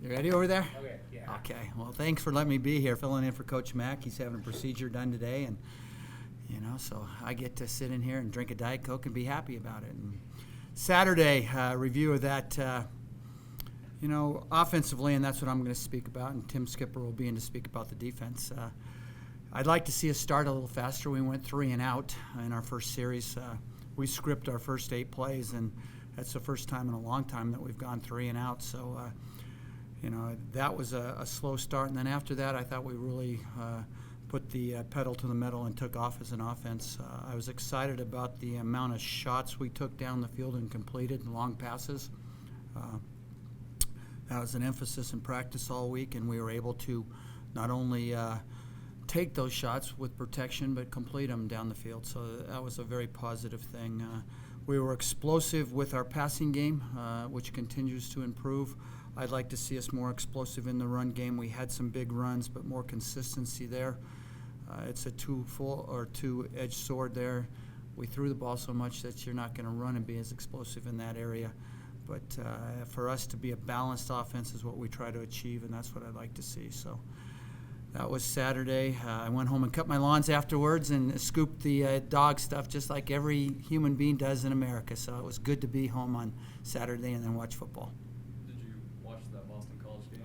You ready over there? Okay, yeah. Okay. Well, thanks for letting me be here, filling in for Coach Mack. He's having a procedure done today, and so I get to sit in here and drink a Diet Coke and be happy about it. And Saturday review of that. Offensively, and that's what I'm going to speak about. And Tim Skipper will be in to speak about the defense. I'd like to see us start a little faster. We went 3 and out in our first series. We scripted our first 8 plays, and that's the first time in a long time that we've gone 3 and out. So, that was a slow start. And then after that, I thought we really put the pedal to the metal and took off as an offense. I was excited about the amount of shots we took down the field and completed, long passes. That was an emphasis in practice all week, and we were able to not only take those shots with protection, but complete them down the field. So that was a very positive thing. We were explosive with our passing game, which continues to improve. I'd like to see us more explosive in the run game. We had some big runs, but more consistency there. It's a two-edged sword there. We threw the ball so much that you're not going to run and be as explosive in that area. But for us to be a balanced offense is what we try to achieve, and that's what I'd like to see. So that was Saturday. I went home and cut my lawns afterwards and scooped the dog stuff just like every human being does in America. So it was good to be home on Saturday and then watch football. Did you watch that Boston College game?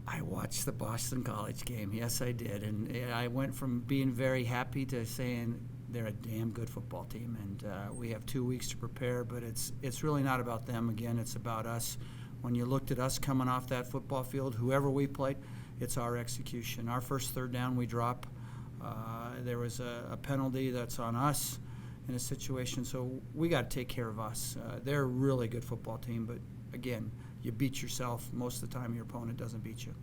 I watched the Boston College game. Yes, I did. And I went from being very happy to saying they're a damn good football team. And we have 2 weeks to prepare, but it's really not about them. Again, it's about us. When you looked at us coming off that football field, whoever we played, it's our execution. Our first third down we drop. There was a penalty that's on us in a situation, so we got to take care of us. They're a really good football team, but again, you beat yourself. Most of the time your opponent doesn't beat you.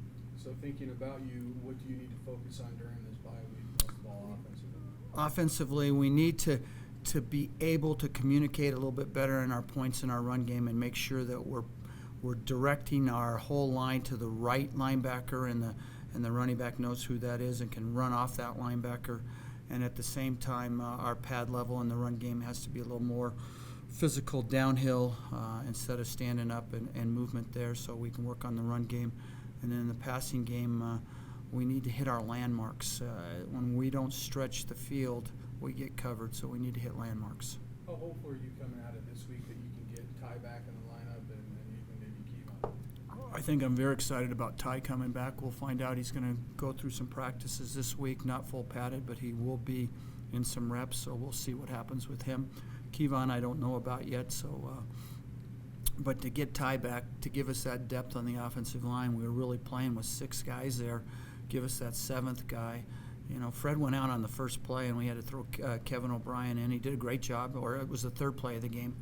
So thinking about you, what do you need to focus on during this bye week, most of all offensively? Offensively, we need to be able to communicate a little bit better in our points in our run game and make sure that we're directing our whole line to the right linebacker, and the running back knows who that is and can run off that linebacker. And at the same time, our pad level in the run game has to be a little more physical downhill instead of standing up and movement there, so we can work on the run game. And then in the passing game, we need to hit our landmarks. When we don't stretch the field, we get covered, so we need to hit landmarks. How hopeful are you coming out of this week that you can get Ty back in the lineup and even maybe Kevon? I think I'm very excited about Ty coming back. We'll find out. He's going to go through some practices this week, not full padded, but he will be in some reps, so we'll see what happens with him. Kevon I don't know about yet, so but to get Ty back, to give us that depth on the offensive line, we were really playing with 6 guys there, give us that 7th guy. Fred went out on the first play, and we had to throw Kevin O'Brien in. He did a great job, or it was the 3rd play of the game.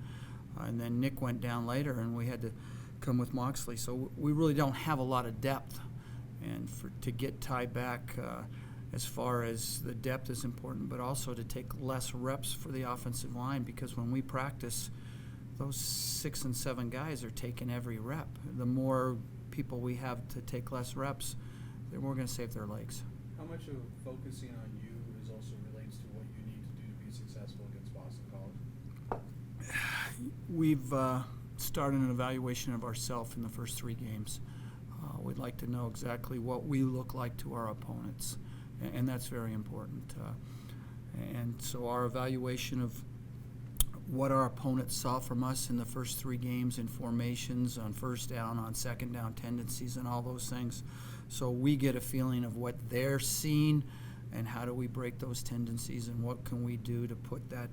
And then Nick went down later, and we had to come with Moxley. So we really don't have a lot of depth. And to get Ty back, as far as the depth is important, but also to take less reps for the offensive line, because when we practice, those 6 and 7 guys are taking every rep. The more people we have to take less reps, the more we're going to save their legs. How much of focusing on you is also relates to what you need to do to be successful against Boston College? We've started an evaluation of ourselves in the first 3 games. We'd like to know exactly what we look like to our opponents, and that's very important. And so our evaluation of what our opponents saw from us in the first 3 games in formations, on first down, on second down tendencies, and all those things. So we get a feeling of what they're seeing and how do we break those tendencies and what can we do to put that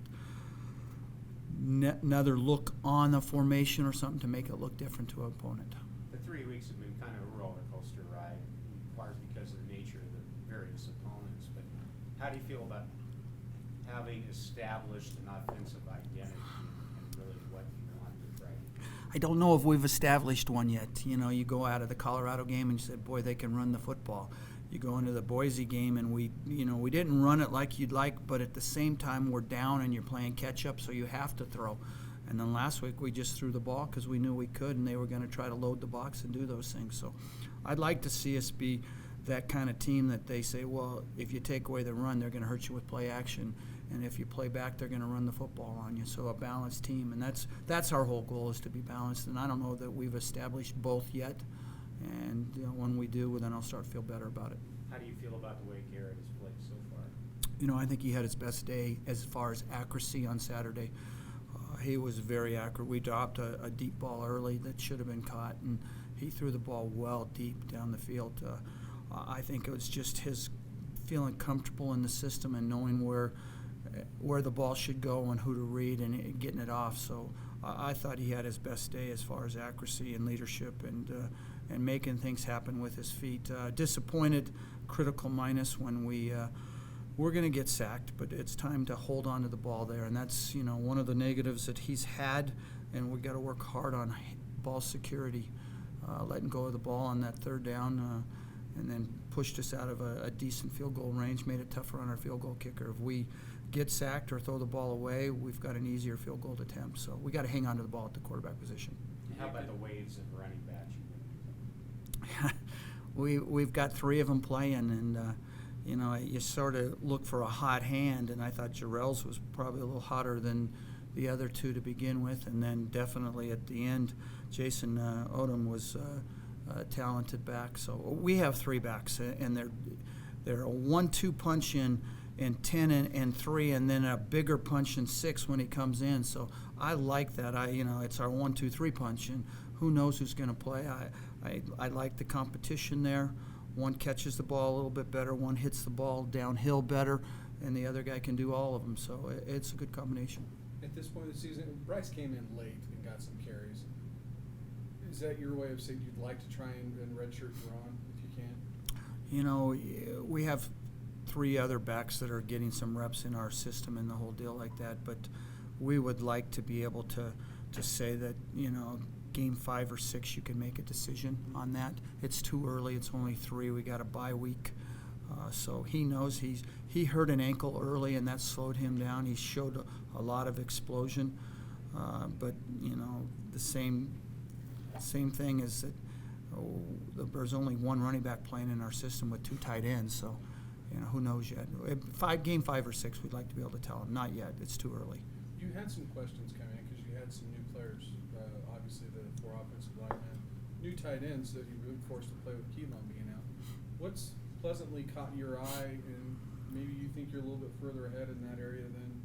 another look on the formation or something to make it look different to an opponent. The 3 weeks have been kind of a roller coaster ride, in part because of the nature of the various opponents. But how do you feel about having established an offensive identity and really what you want to try? I don't know if we've established one yet. You go out of the Colorado game and you said, boy, they can run the football. You go into the Boise game and we didn't run it like you'd like, but at the same time we're down and you're playing catch up, so you have to throw. And then last week we just threw the ball because we knew we could, and they were going to try to load the box and do those things. So I'd like to see us be that kind of team that they say, well, if you take away the run, they're going to hurt you with play action. and if you play back, they're going to run the football on you. So a balanced team, and that's our whole goal, is to be balanced. And I don't know that we've established both yet. And when we do, then I'll start to feel better about it. How do you feel about the way Garrett has played so far? I think he had his best day as far as accuracy on Saturday. He was very accurate. We dropped a deep ball early that should have been caught, and he threw the ball well deep down the field. I think it was just his feeling comfortable in the system and knowing where the ball should go and who to read and getting it off. So I thought he had his best day as far as accuracy and leadership and making things happen with his feet. Disappointed, critical minus when we're going to get sacked, but it's time to hold on to the ball there, and that's one of the negatives that he's had, and we've got to work hard on ball security, letting go of the ball on that third down, and then pushed us out of a decent field goal range, made it tougher on our field goal kicker. If we get sacked or throw the ball away, we've got an easier field goal attempt, so we got to hang on to the ball at the quarterback position. How about the waves of running backs you're going to use? We've got 3 of them playing, and you sort of look for a hot hand, and I thought Jarrell's was probably a little hotter than the other 2 to begin with, and then definitely at the end, Jason Odom was a talented back. So we have 3 backs, and they're a 1-2 punch in 10 and 3, and then a bigger punch in 6 when he comes in. So I like that. It's our 1-2-3 punch, and who knows who's going to play. I like the competition there. One catches the ball a little bit better, one hits the ball downhill better, and the other guy can do all of them. So it's a good combination. At this point of the season, Bryce came in late and got some carries. Is that your way of saying you'd like to try and redshirt Ron if you can? We have 3 other backs that are getting some reps in our system and the whole deal like that, but we would like to be able to say that, game 5 or 6, you can make a decision on that. It's too early. It's only 3. We got a bye week. So he knows he hurt an ankle early, and that slowed him down. He showed a lot of explosion. But, the same thing is that there's only 1 running back playing in our system with 2 tight ends. So, who knows yet. Game 5 or 6, we'd like to be able to tell him. Not yet. It's too early. You had some questions coming in because you had some new players. Obviously, the 4 offensive linemen, new tight ends that you've been forced to play with Keelan being out. What's pleasantly caught your eye, and maybe you think you're a little bit further ahead in that area than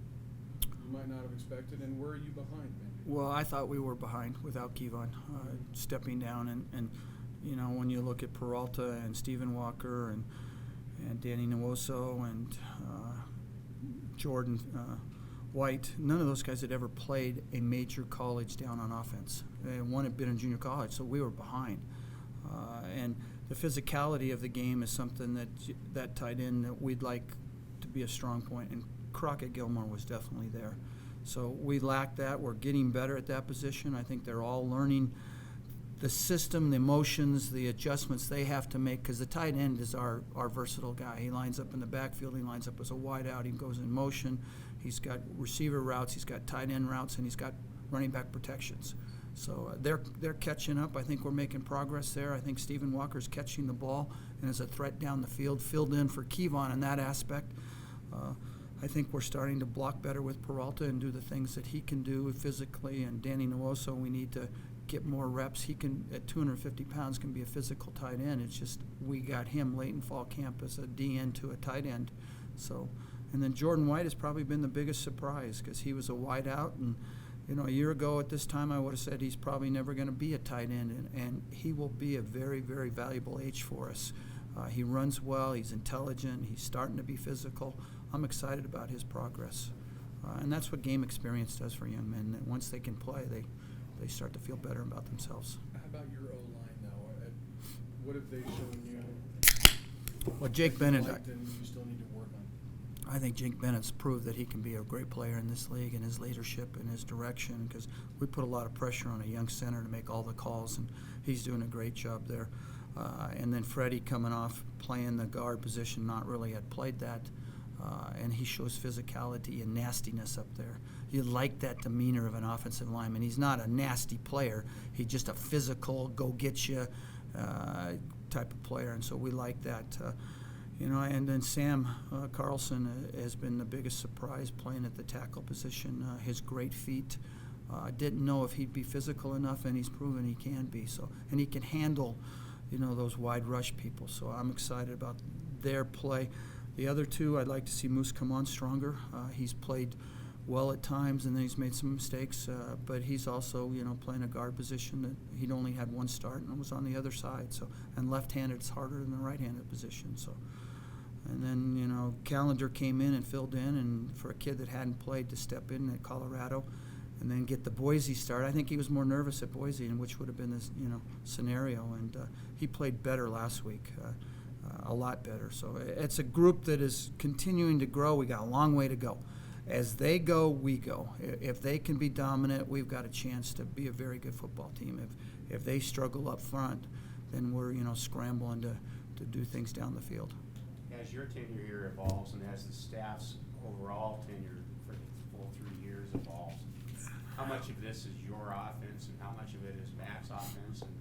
you might not have expected, and where are you behind, maybe? Well, I thought we were behind without Kevon stepping down, and when you look at Peralta and Stephen Walker and Danny Nwosu and Jordan White, none of those guys had ever played a major college down on offense. One had been in junior college, so we were behind. And the physicality of the game is something that tied in that we'd like to be a strong point, and Crockett Gilmore was definitely there. So we lacked that. We're getting better at that position. I think they're all learning the system, the emotions, the adjustments they have to make, because the tight end is our versatile guy. He lines up in the backfield. He lines up as a wide out. He goes in motion. He's got receiver routes. He's got tight end routes, and he's got running back protections. So they're catching up. I think we're making progress there. I think Stephen Walker's catching the ball and is a threat down the field, filled in for Kevon in that aspect. I think we're starting to block better with Peralta and do the things that he can do physically. And Danny Nwosu, we need to get more reps. He can, at 250 pounds, can be a physical tight end. It's just we got him late in fall camp as a DN to a tight end. So, and then Jordan White has probably been the biggest surprise because he was a wide out, and a year ago at this time I would have said he's probably never going to be a tight end, and he will be a very, very valuable H for us. He runs well. He's intelligent. He's starting to be physical. I'm excited about his progress, and that's what game experience does for young men. That once they can play, they start to feel better about themselves. How about your O-line, though? What have they shown you? Well, Jake Bennett, And you still need to work on? I think Jake Bennett's proved that he can be a great player in this league, and his leadership and his direction, because we put a lot of pressure on a young center to make all the calls, and he's doing a great job there. And then Freddie coming off playing the guard position, not really had played that, and he shows physicality and nastiness up there. You like that demeanor of an offensive lineman. He's not a nasty player. He's just a physical, go-get-you type of player, and so we like that. You know, and then Sam Carlson has been the biggest surprise playing at the tackle position. His great feet. Didn't know if he'd be physical enough, and he's proven he can be. So, and he can handle, you know, those wide rush people. So I'm excited about their play. The other two, I'd like to see Moose come on stronger. He's played well at times, and then he's made some mistakes. But he's also, you know, playing a guard position that he'd only had one start and was on the other side. So, and left-handed is harder than the right-handed position. So. And then, you know, Callender came in and filled in, and for a kid that hadn't played to step in at Colorado and then get the Boise start, I think he was more nervous at Boise, and which would have been this, you know, scenario. And he played better last week, a lot better. So it's a group that is continuing to grow. We got a long way to go. As they go, we go. If they can be dominant, we've got a chance to be a very good football team. If they struggle up front, then we're, you know, scrambling to do things down the field. As your tenure here evolves and as the staff's overall tenure for the full 3 years evolves, how much of this is your offense and how much of it is Mac's offense, and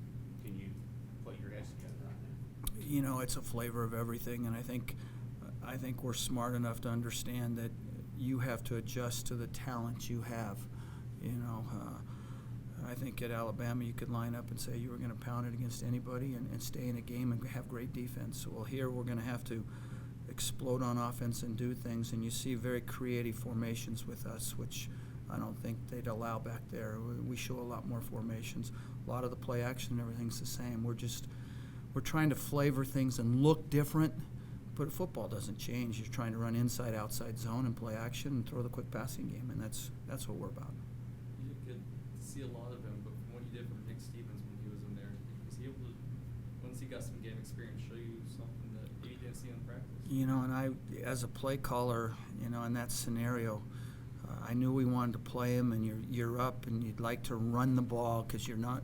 can you put your heads together on that? You know, it's a flavor of everything, and I think we're smart enough to understand that you have to adjust to the talent you have. You know, I think at Alabama you could line up and say you were going to pound it against anybody and stay in a game and have great defense. Well, here we're going to have to explode on offense and do things, and you see very creative formations with us, which I don't think they'd allow back there. We show a lot more formations. A lot of the play action and everything's the same. We're trying to flavor things and look different, but football doesn't change. You're trying to run inside, outside zone and play action and throw the quick passing game, and that's what we're about. You could see a lot of him, but from what he did for Nick Stevens when he was in there, was he able to, once he got some game experience, show you something that maybe you didn't see in practice? You know, and I, as a play caller, you know, in that scenario, I knew we wanted to play him, and you're up, and you'd like to run the ball because you're not.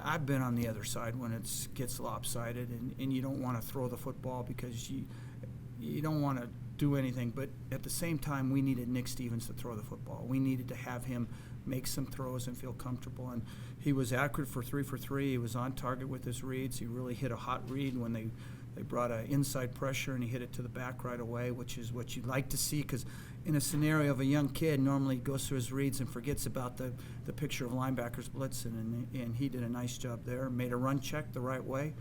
I've been on the other side when it gets lopsided, and you don't want to throw the football because you don't want to do anything. But at the same time, we needed Nick Stevens to throw the football. We needed to have him make some throws and feel comfortable. And he was accurate for 3 for 3. He was on target with his reads. He really hit a hot read when they brought an inside pressure, and he hit it to the back right away, which is what you'd like to see, because in a scenario of a young kid, normally he goes through his reads and forgets about the picture of linebackers blitzing, and he did a nice job there. Made a run check the right way.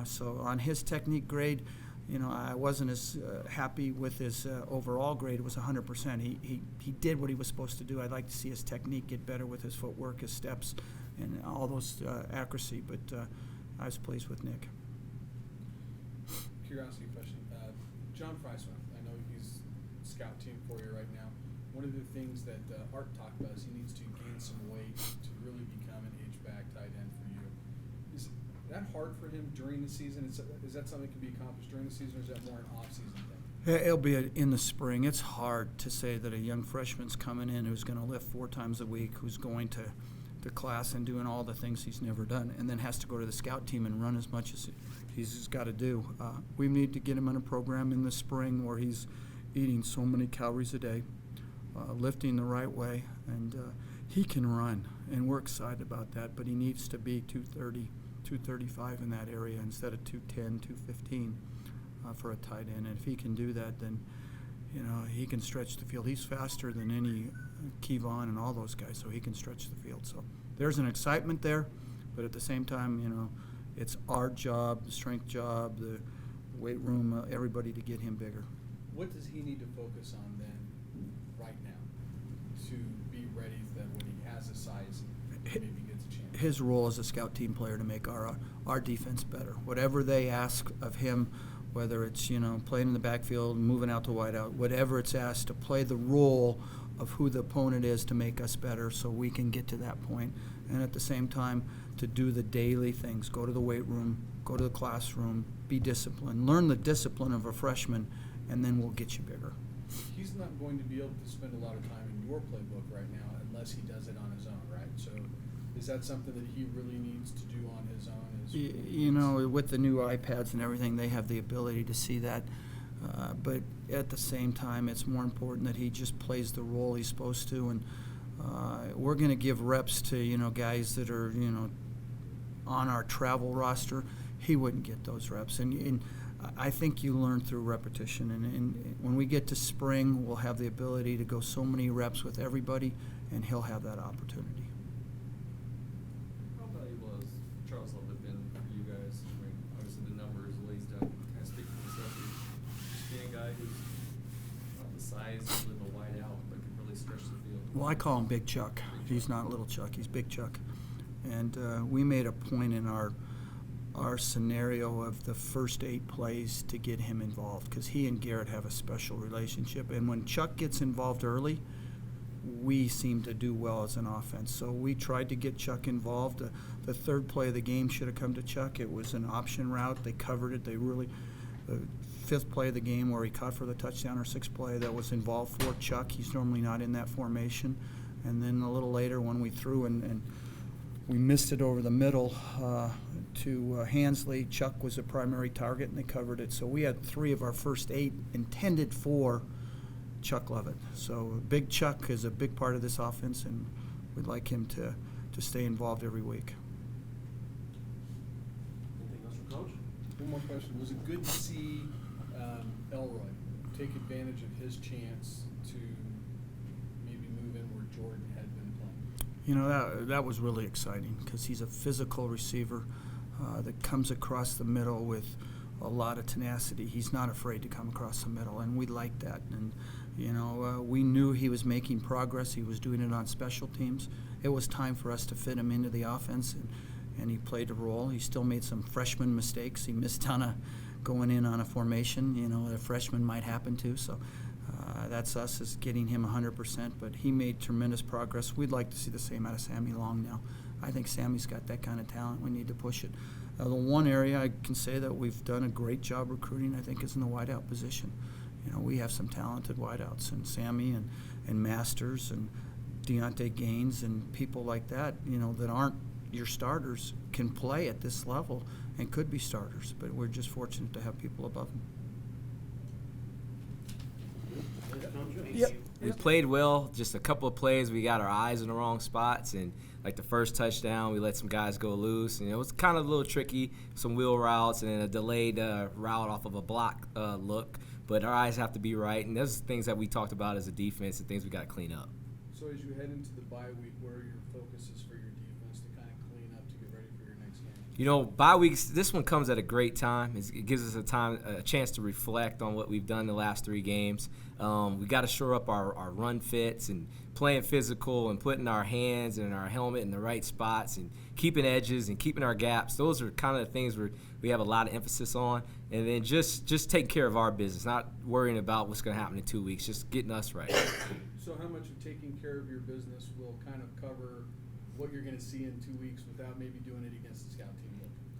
So on his technique grade, you know, I wasn't as happy with his overall grade. It was 100%. He did what he was supposed to do. I'd like to see his technique get better with his footwork, his steps, and all those accuracy, but I was pleased with Nick. Curiosity question. John Freisman, I know he's scout team for you right now. One of the things that Art talked about is he needs to gain some weight to really become an H-back tight end for you. Is that hard for him during the season? Is that something that can be accomplished during the season, or is that more an off-season thing? It'll be in the spring. It's hard to say that a young freshman's coming in who's going to lift 4 times a week, who's going to class and doing all the things he's never done, and then has to go to the scout team and run as much as he's got to do. We need to get him in a program in the spring where he's eating so many calories a day, lifting the right way, and he can run, and we're excited about that, but he needs to be 230, 235 in that area instead of 210, 215 for a tight end. And if he can do that, then, you know, he can stretch the field. He's faster than any Kevon and all those guys, so he can stretch the field. So there's an excitement there, but at the same time, you know, it's our job, the strength job, the weight room, everybody to get him bigger. What does he need to focus on then right now to be ready that when he has a size, maybe gets a chance? His role as a scout team player to make our defense better. Whatever they ask of him, whether it's, you know, playing in the backfield, moving out to wideout, whatever it's asked, to play the role of who the opponent is to make us better so we can get to that point. And at the same time, to do the daily things, go to the weight room, go to the classroom, be disciplined, learn the discipline of a freshman, and then we'll get you bigger. He's not going to be able to spend a lot of time in your playbook right now unless he does it on his own, right? So is that something that he really needs to do on his own? You know, with the new iPads and everything, they have the ability to see that. But at the same time, it's more important that he just plays the role he's supposed to. And we're going to give reps to, you know, guys that are, you know, on our travel roster. He wouldn't get those reps. And I think you learn through repetition, and when we get to spring, we'll have the ability to go so many reps with everybody, and he'll have that opportunity. How valuable has Charles Love been for you guys? I mean, obviously the numbers, what he's done, kind of speak for himself. Just being a guy who's not the size of a wide out, but can really stretch the field. Well, I call him Big Chuck. He's not Little Chuck, he's Big Chuck. And we made a point in our scenario of the first 8 plays to get him involved, because he and Garrett have a special relationship. And when Chuck gets involved early, we seem to do well as an offense. So we tried to get Chuck involved. The third play of the game should have come to Chuck. It was an option route. They covered it. The 5th play of the game where he caught for the touchdown, or 6th play that was involved for Chuck. He's normally not in that formation. And then a little later when we threw and we missed it over the middle to Hansley, Chuck was a primary target, and they covered it. So we had 3 of our first 8 intended for Chuck Lovett. So Big Chuck is a big part of this offense, and we'd like him to stay involved every week. Anything else from Coach? One more question. Was it good to see Elroy take advantage of his chance to maybe move in where Jordan had been playing? You know, that was really exciting, because he's a physical receiver that comes across the middle with a lot of tenacity. He's not afraid to come across the middle, and we like that. And, you know, we knew he was making progress. He was doing it on special teams. It was time for us to fit him into the offense, and he played a role. He still made some freshman mistakes. He missed on going in on a formation, you know, a freshman might happen to. So that's us, is getting him 100%, but he made tremendous progress. We'd like to see the same out of Sammy Long now. I think Sammy's got that kind of talent. We need to push it. The one area I can say that we've done a great job recruiting, I think, is in the wideout position. You know, we have some talented wideouts, and Sammy and Masters and Deontay Gaines and people like that, you know, that aren't your starters, can play at this level and could be starters. But we're just fortunate to have people above them. Yep. We played well. Just a couple of plays, we got our eyes in the wrong spots, and like the first touchdown, we let some guys go loose, and it was kind of a little tricky. Some wheel routes and then a delayed route off of a block look. But our eyes have to be right, and those are things that we talked about as a defense and things we got to clean up. So as you head into the bye week, what are your focuses for your defense to kind of clean up to get ready for your next game? You know, bye weeks, this one comes at a great time. It gives us a chance to reflect on what we've done the last 3 games. We got to shore up our run fits and playing physical and putting our hands and our helmet in the right spots and keeping edges and keeping our gaps. Those are kind of the things we have a lot of emphasis on. And then just take care of our business, not worrying about what's going to happen in 2 weeks, just getting us right. So how much of taking care of your business will kind of cover what you're going to see in 2 weeks without maybe doing it against the scout team?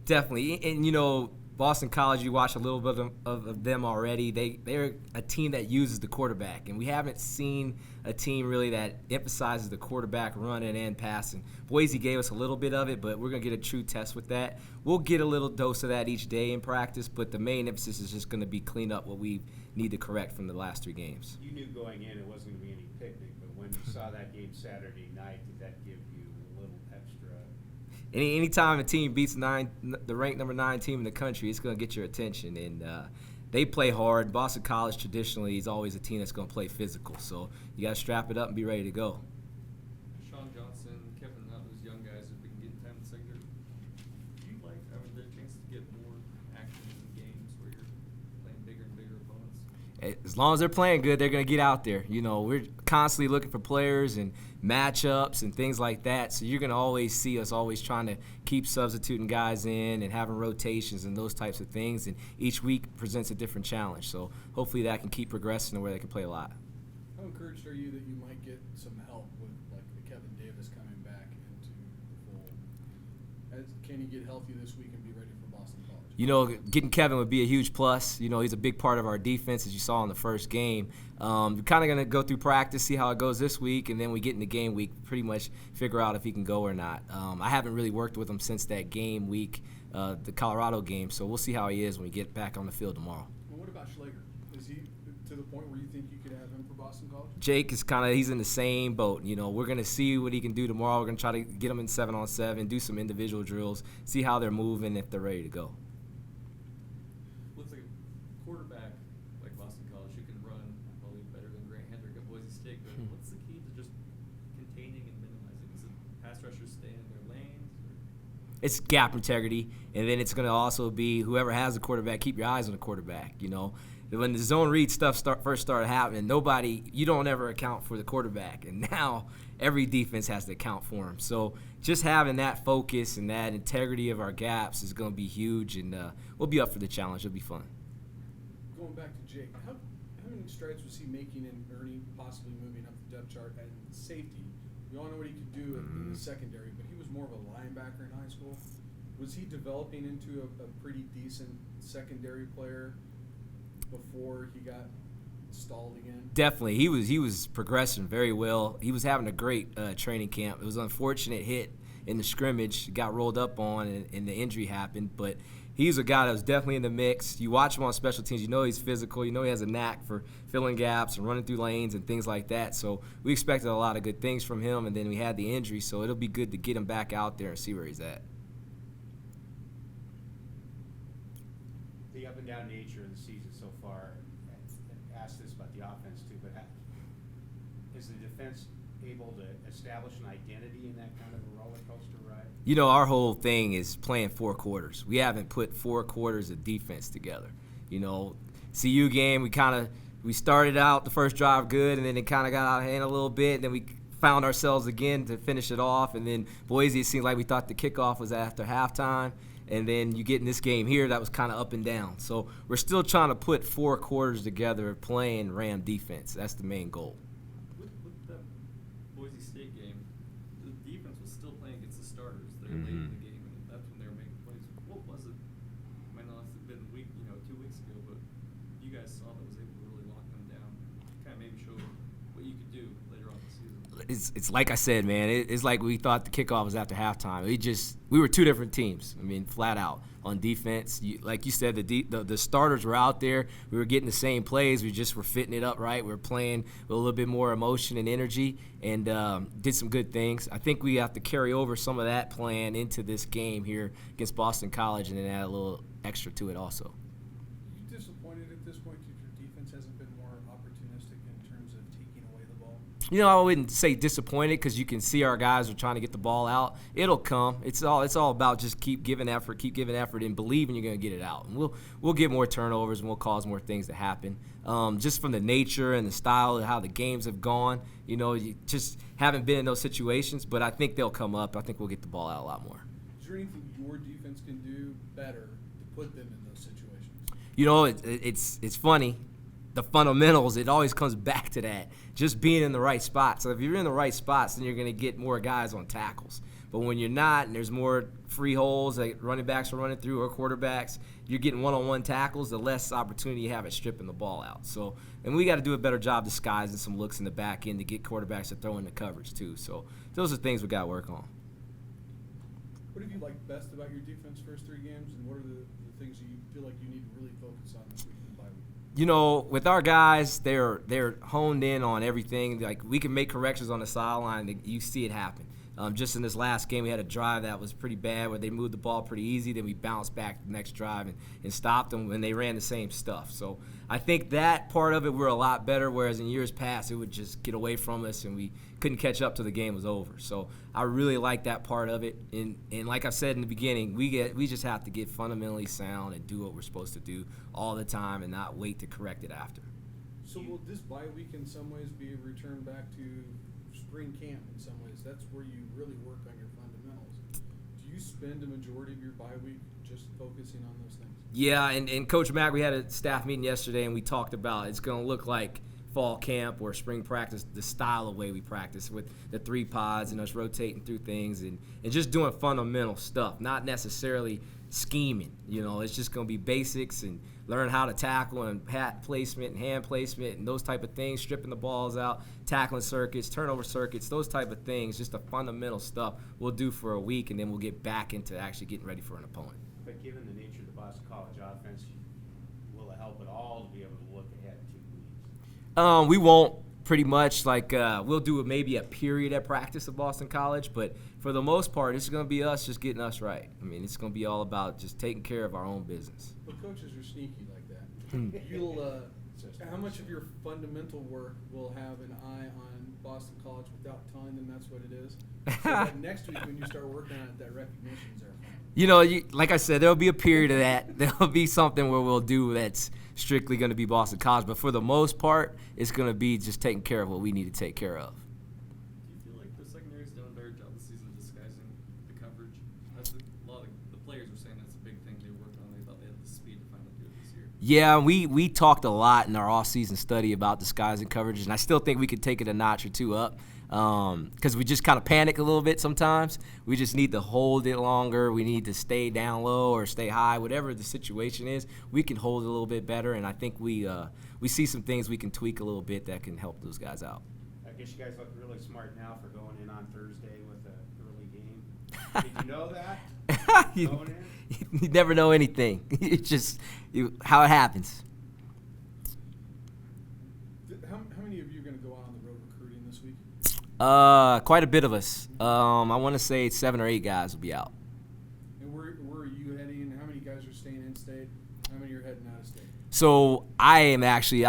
Definitely. And, you know, Boston College, you watch a little bit of them already. They're a team that uses the quarterback, and we haven't seen a team really that emphasizes the quarterback running and passing. Boise gave us a little bit of it, but we're going to get a true test with that. We'll get a little dose of that each day in practice, but the main emphasis is just going to be clean up what we need to correct from the last 3 games. You knew going in it wasn't going to be any picnic, but when you saw that game Saturday night, did that give you a little extra? Anytime a team beats the ranked number 9 team in the country, it's going to get your attention. And they play hard. Boston College traditionally is always a team that's going to play physical. So you got to strap it up and be ready to go. Sean Johnson, Kevin Nutt, those young guys have been getting time in the secondary. Do you like having the chance to get more action in games where you're playing bigger and bigger opponents? As long as they're playing good, they're going to get out there. You know, we're constantly looking for players and matchups and things like that. So you're going to always see us always trying to keep substituting guys in and having rotations and those types of things. And each week presents a different challenge. So hopefully that can keep progressing to where they can play a lot. How encouraged are you that you might get some help with, like, the Kevin Davis coming back into the fold? Can he get healthy this week and be ready for Boston College? You know, getting Kevin would be a huge plus. You know, he's a big part of our defense, as you saw in the first game. We're kind of going to go through practice, see how it goes this week, and then we get into game week, pretty much figure out if he can go or not. I haven't really worked with him since that game week, the Colorado game, so we'll see how he is when we get back on the field tomorrow. Well, what about Schlager? Is he to the point where you think you could have him for Boston College? Jake is he's in the same boat. You know, we're going to see what he can do tomorrow. We're going to try to get him in 7-on-7, do some individual drills, see how they're moving, if they're ready to go. Looks like it's gap integrity, and then it's going to also be whoever has the quarterback, keep your eyes on the quarterback. You know, when the zone read stuff first started happening, you don't ever account for the quarterback, and now every defense has to account for him. So just having that focus and that integrity of our gaps is going to be huge, and we'll be up for the challenge. It'll be fun. Going back to Jake, how many strides was he making in earning, possibly moving up the depth chart and safety? We all know what he could do in the secondary, but he was more of a linebacker in high school. Was he developing into a pretty decent secondary player before he got stalled again? Definitely. He was progressing very well. He was having a great training camp. It was an unfortunate hit in the scrimmage, got rolled up on, and the injury happened. But he's a guy that was definitely in the mix. You watch him on special teams, you know he's physical. You know he has a knack for filling gaps and running through lanes and things like that. So we expected a lot of good things from him, and then we had the injury. So it'll be good to get him back out there and see where he's at. The up and down nature of the season so far, I asked this about the offense too, but is the defense able to establish an identity in that kind of a roller coaster ride? You know, our whole thing is playing 4 quarters. We haven't put 4 quarters of defense together. You know, CU game, we started out the first drive good, and then it kind of got out of hand a little bit, and then we found ourselves again to finish it off. And then Boise, it seemed like we thought the kickoff was after halftime. And then you get in this game here that was kind of up and down. So we're still trying to put 4 quarters together playing Ram defense. That's the main goal. With that Boise State game, the defense was still playing against the starters there late in the game, and that's when they were making plays. What was it? Might not have been a week, 2 weeks ago, but you guys saw that was able to really lock them down, kind of maybe show what you could do later on in the season. It's like I said, man. It's like we thought the kickoff was after halftime. We were 2 different teams. I mean, flat out on defense. Like you said, the starters were out there. We were getting the same plays. We just were fitting it up right. We were playing with a little bit more emotion and energy, and did some good things. I think we have to carry over some of that plan into this game here against Boston College, and then add a little extra to it also. Are you disappointed at this point that your defense hasn't been more opportunistic in terms of taking away the ball? You know, I wouldn't say disappointed because you can see our guys are trying to get the ball out. It'll come. It's all about just keep giving effort, and believing you're going to get it out. And we'll get more turnovers, and we'll cause more things to happen. Just from the nature and the style of how the games have gone, you just haven't been in those situations. But I think they'll come up. I think we'll get the ball out a lot more. Is there anything your defense can do better to put them in those situations? You know, it's funny. The fundamentals, it always comes back to that, just being in the right spot. So if you're in the right spots, then you're going to get more guys on tackles. But when you're not, and there's more free holes that running backs are running through or quarterbacks, you're getting one-on-one tackles, the less opportunity you have at stripping the ball out. So, and we got to do a better job disguising some looks in the back end to get quarterbacks to throw in the coverage too. So those are things we got to work on. What have you liked best about your defense first 3 games, and what are the things you feel like you need to really focus on this week in the bye week? You know, with our guys, they're honed in on everything. Like, we can make corrections on the sideline. You see it happen. Just in this last game, we had a drive that was pretty bad where they moved the ball pretty easy. Then we bounced back the next drive and stopped them when they ran the same stuff. So I think that part of it, we're a lot better, whereas in years past, it would just get away from us and we couldn't catch up till the game was over. So I really like that part of it. And like I said in the beginning, we just have to get fundamentally sound and do what we're supposed to do all the time and not wait to correct it after. So will this bye week in some ways be a return back to spring camp in some ways? That's where you really work on your fundamentals. Do you spend a majority of your bye week just focusing on those things? Yeah, and Coach Mack, we had a staff meeting yesterday, and we talked about it's going to look like fall camp or spring practice, the style of way we practice with the 3 pods and us rotating through things and just doing fundamental stuff, not necessarily scheming. It's just going to be basics and learn how to tackle and pat placement and hand placement and those type of things, stripping the balls out, tackling circuits, turnover circuits, those type of things, just the fundamental stuff we'll do for a week, and then we'll get back into actually getting ready for an opponent. But given the nature of the Boston College offense, will it help at all to be able to look ahead 2 weeks? We won't, pretty much. We'll do maybe a period at practice at Boston College, but for the most part, it's going to be us just getting us right. I mean, it's going to be all about just taking care of our own business. But coaches are sneaky like that. You'll how much of your fundamental work will have an eye on Boston College without telling them that's what it is? So that next week when you start working on it, that recognition's there. Like I said, there'll be a period of that. There'll be something where we'll do that's strictly going to be Boston College. But for the most part, it's going to be just taking care of what we need to take care of. Do you feel like the secondary's done a better job this season disguising the coverage? That's a lot of the players were saying that's a big thing they worked on. They thought they had the speed to finally do it this year. Yeah, we talked a lot in our off-season study about disguising coverages, and I still think we could take it a notch or two up because we just kind of panic a little bit sometimes. We just need to hold it longer. We need to stay down low or stay high, whatever the situation is. We can hold it a little bit better, and I think we see some things we can tweak a little bit that can help those guys out. I guess you guys look really smart now for going in on Thursday with an early game. Did you know that? Going in? You never know anything. It's just how it happens. How many of you are going to go out on the road recruiting this week? Quite a bit of us. I want to say 7 or 8 guys will be out. And where are you heading? How many guys are staying in state? How many are heading out of state? So I'm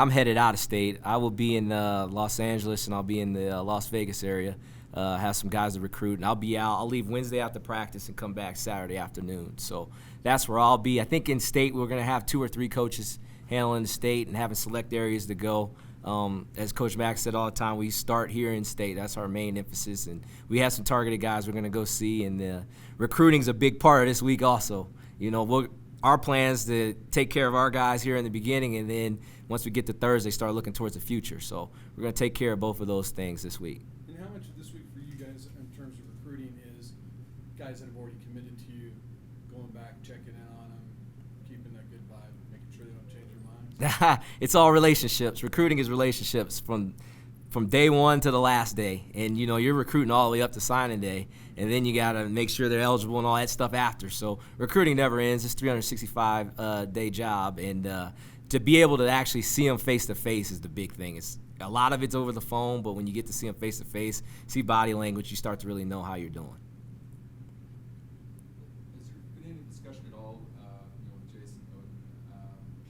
headed out of state. I will be in Los Angeles, and I'll be in the Las Vegas area. Have some guys to recruit, and I'll be out. I'll leave Wednesday after practice and come back Saturday afternoon. So that's where I'll be. I think in state we're going to have 2 or 3 coaches handling the state and having select areas to go. As Coach Mack said all the time, we start here in state. That's our main emphasis, and we have some targeted guys we're going to go see. And recruiting's a big part of this week also. Our plans to take care of our guys here in the beginning, and then once we get to Thursday, start looking towards the future. So we're going to take care of both of those things this week. And how much of this week for you guys in terms of recruiting is guys that have already committed to you, going back, checking in on them, keeping that good vibe, making sure they don't change their minds? It's all relationships. Recruiting is relationships from day one to the last day. And, you're recruiting all the way up to signing day. And then you got to make sure they're eligible and all that stuff after. So recruiting never ends. It's a 365-day job. And to be able to actually see them face-to-face is the big thing. A lot of it's over the phone, but when you get to see them face-to-face, see body language, you start to really know how you're doing. Has there been any discussion at all, with Jason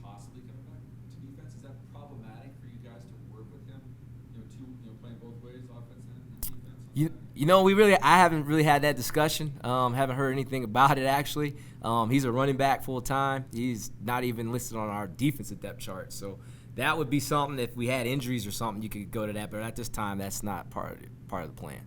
possibly coming back to defense? Is that problematic for you guys to work with him? Playing both ways, offense and defense. I haven't really had that discussion. Haven't heard anything about it actually. He's a running back full time. He's not even listed on our defensive depth chart. So that would be something if we had injuries or something, you could go to that. But at this time, that's not part of the plan.